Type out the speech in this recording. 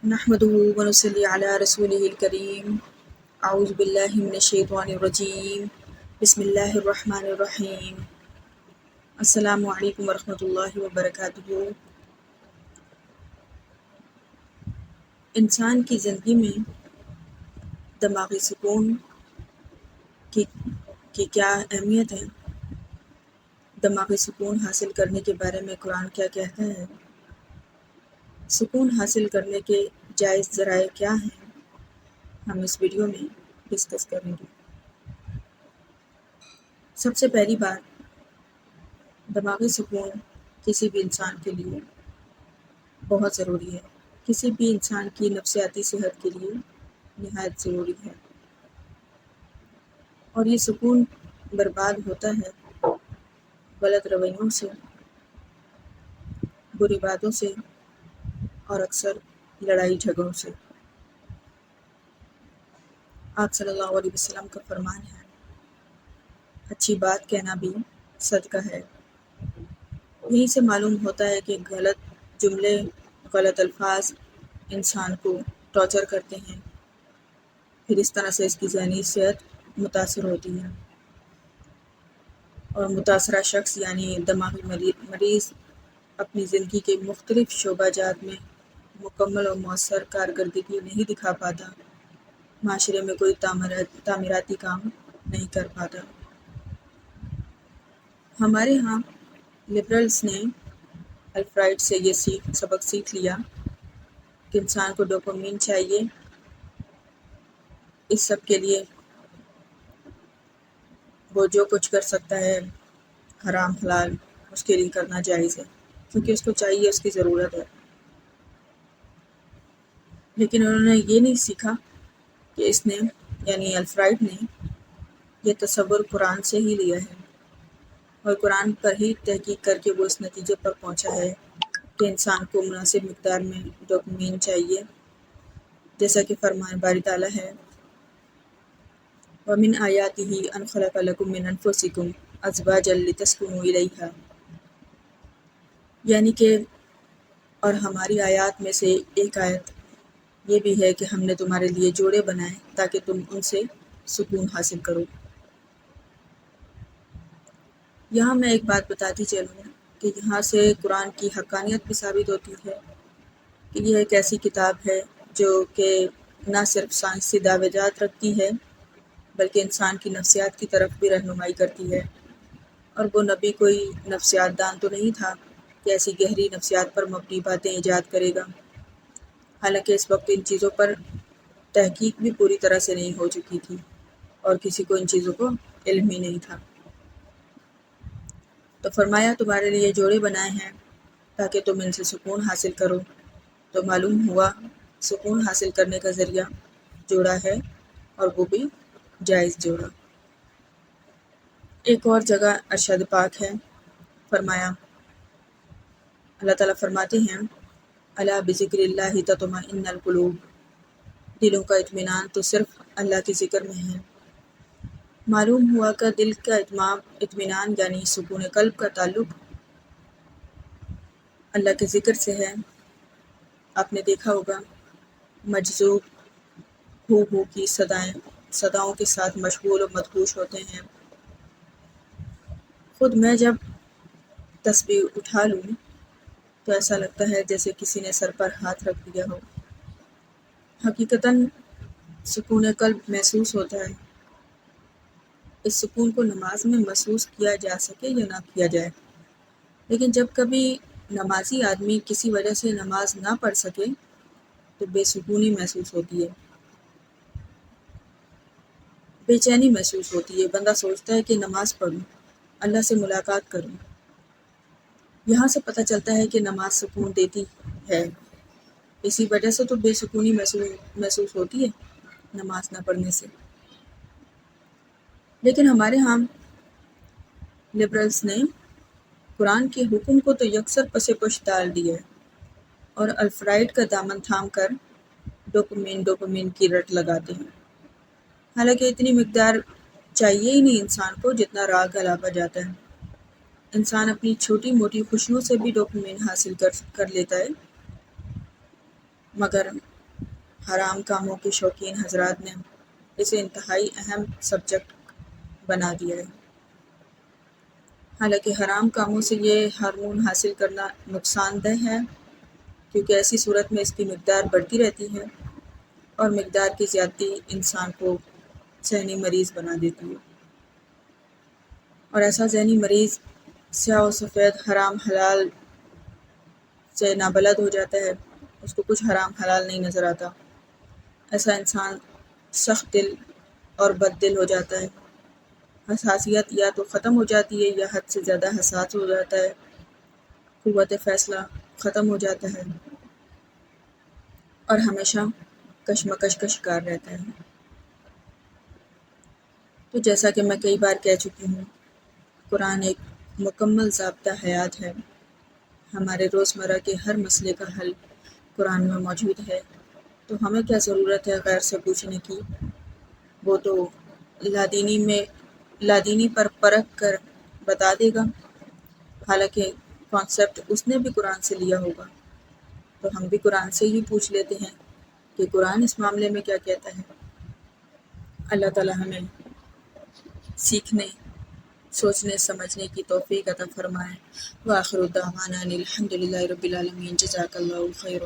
نحمده ونصلي على رسوله الكريم اعوذ باللہ من الشیطان الرجیم بسم اللہ الرحمن الرحیم السلام علیکم ورحمۃ اللہ وبرکاتہ۔ انسان کی زندگی میں دماغی سکون کی کیا اہمیت ہے؟ دماغی سکون حاصل کرنے کے بارے میں قرآن کیا کہتا ہے؟ سکون حاصل کرنے کے جائز ذرائع کیا ہیں؟ ہم اس ویڈیو میں ڈسکس کریں گے۔ سب سے پہلی بات، دماغی سکون کسی بھی انسان کے لیے بہت ضروری ہے، کسی بھی انسان کی نفسیاتی صحت کے لیے نہایت ضروری ہے، اور یہ سکون برباد ہوتا ہے غلط رویوں سے، بری باتوں سے اور اکثر لڑائی جھگڑوں سے۔ آپ صلی اللہ علیہ وسلم کا فرمان ہے، اچھی بات کہنا بھی صدقہ ہے۔ یہیں سے معلوم ہوتا ہے کہ غلط جملے، غلط الفاظ انسان کو ٹارچر کرتے ہیں، پھر اس طرح سے اس کی ذہنی صحت متاثر ہوتی ہے، اور متاثرہ شخص یعنی دماغی مریض اپنی زندگی کے مختلف شعبہ جات میں مکمل اور مؤثر کارکردگی نہیں دکھا پاتا، معاشرے میں کوئی تعمیراتی کام نہیں کر پاتا۔ ہمارے ہاں لبرلز نے الفرائڈ سے یہ سبق سیکھ لیا کہ انسان کو ڈوپامین چاہیے، اس سب کے لیے وہ جو کچھ کر سکتا ہے حرام حلال اس کے لیے کرنا جائز ہے، کیونکہ اس کو چاہیے، اس کی ضرورت ہے۔ لیکن انہوں نے یہ نہیں سیکھا کہ اس نے یعنی الفرائڈ نے یہ تصور قرآن سے ہی لیا ہے، اور قرآن پر ہی تحقیق کر کے وہ اس نتیجے پر پہنچا ہے کہ انسان کو مناسب مقدار میں ڈوپامین چاہیے، جیسا کہ فرمان باری تعالیٰ ہے، وَمِنْ آيَاتِهِ أَنْ خَلَقَ لَكُم مِّنْ أَنفُسِكُمْ أَزْوَاجًا لِتَسْكُنُوا إِلَيْهَا، یعنی کہ اور ہماری آیات میں سے ایک آیت یہ بھی ہے کہ ہم نے تمہارے لیے جوڑے بنائے تاکہ تم ان سے سکون حاصل کرو۔ یہاں میں ایک بات بتاتی چلوں کہ یہاں سے قرآن کی حقانیت بھی ثابت ہوتی ہے کہ یہ ایک ایسی کتاب ہے جو کہ نہ صرف سائنسی دعوے جات رکھتی ہے بلکہ انسان کی نفسیات کی طرف بھی رہنمائی کرتی ہے، اور وہ نبی کوئی نفسیات دان تو نہیں تھا کہ ایسی گہری نفسیات پر مبنی باتیں ایجاد کرے گا، حالانکہ اس وقت ان چیزوں پر تحقیق بھی پوری طرح سے نہیں ہو چکی تھی اور کسی کو ان چیزوں کو علم ہی نہیں تھا۔ تو فرمایا تمہارے لیے جوڑے بنائے ہیں تاکہ تم ان سے سکون حاصل کرو، تو معلوم ہوا سکون حاصل کرنے کا ذریعہ جوڑا ہے، اور وہ بھی جائز جوڑا۔ ایک اور جگہ ارشاد پاک ہے، فرمایا اللہ تعالیٰ فرماتے ہیں، الا بذکر اللہ تطمئن القلوب، دلوں کا اطمینان تو صرف اللہ کے ذکر میں ہے۔ معلوم ہوا کہ دل کا اطمینان یعنی سکون قلب کا تعلق اللہ کے ذکر سے ہے۔ آپ نے دیکھا ہوگا مجذوب ہو کی صداؤں کے ساتھ مشغول و مدہوش ہوتے ہیں۔ خود میں جب تسبیح اٹھا لوں تو ایسا لگتا ہے جیسے کسی نے سر پر ہاتھ رکھ دیا ہو۔ حقیقتاً سکون قلب محسوس ہوتا ہے۔ اس سکون کو نماز میں محسوس کیا جا سکے یا نہ کیا جائے، لیکن جب کبھی نمازی آدمی کسی وجہ سے نماز نہ پڑھ سکے تو بے سکونی محسوس ہوتی ہے، بے چینی محسوس ہوتی ہے۔ بندہ سوچتا ہے کہ نماز پڑھوں، اللہ سے ملاقات کروں۔ یہاں سے پتہ چلتا ہے کہ نماز سکون دیتی ہے، اسی وجہ سے تو بے سکونی محسوس ہوتی ہے نماز نہ پڑھنے سے۔ لیکن ہمارے ہاں لبرلز نے قرآن کے حکم کو تو یکسر پس پش ڈال دیا ہے، اور الفرائڈ کا دامن تھام کر ڈوپامین کی رٹ لگاتے ہیں، حالانکہ اتنی مقدار چاہیے ہی نہیں انسان کو جتنا راگ علاوہ جاتا ہے۔ انسان اپنی چھوٹی موٹی خوشیوں سے بھی ڈوپامین حاصل کر لیتا ہے، مگر حرام کاموں کے شوقین حضرات نے اسے انتہائی اہم سبجیکٹ بنا دیا ہے۔ حالانکہ حرام کاموں سے یہ ہارمون حاصل کرنا نقصان دہ ہے، کیونکہ ایسی صورت میں اس کی مقدار بڑھتی رہتی ہے اور مقدار کی زیادتی انسان کو ذہنی مریض بنا دیتی ہے، اور ایسا ذہنی مریض سیاہ و سفید حرام حلال سے نابلد ہو جاتا ہے، اس کو کچھ حرام حلال نہیں نظر آتا۔ ایسا انسان سخت دل اور بد دل ہو جاتا ہے، حساسیت یا تو ختم ہو جاتی ہے یا حد سے زیادہ حساس ہو جاتا ہے، قوت فیصلہ ختم ہو جاتا ہے اور ہمیشہ کشمکش کا شکار رہتا ہے۔ تو جیسا کہ میں کئی بار کہہ چکی ہوں، قرآن ایک مکمل ضابطہ حیات ہے۔ ہمارے روزمرہ کے ہر مسئلے کا حل قرآن میں موجود ہے، تو ہمیں کیا ضرورت ہے غیر سے پوچھنے کی؟ وہ تو لادینی پر پرکھ کر بتا دے گا، حالانکہ کانسیپٹ اس نے بھی قرآن سے لیا ہوگا۔ تو ہم بھی قرآن سے ہی پوچھ لیتے ہیں کہ قرآن اس معاملے میں کیا کہتا ہے۔ اللہ تعالیٰ ہمیں سیکھنے، سوچنے سمجھنے کی توفیق عطا فرمائے۔ وآخر دعوانا الحمد للہ رب العالمین۔ جزاک اللہ خیر۔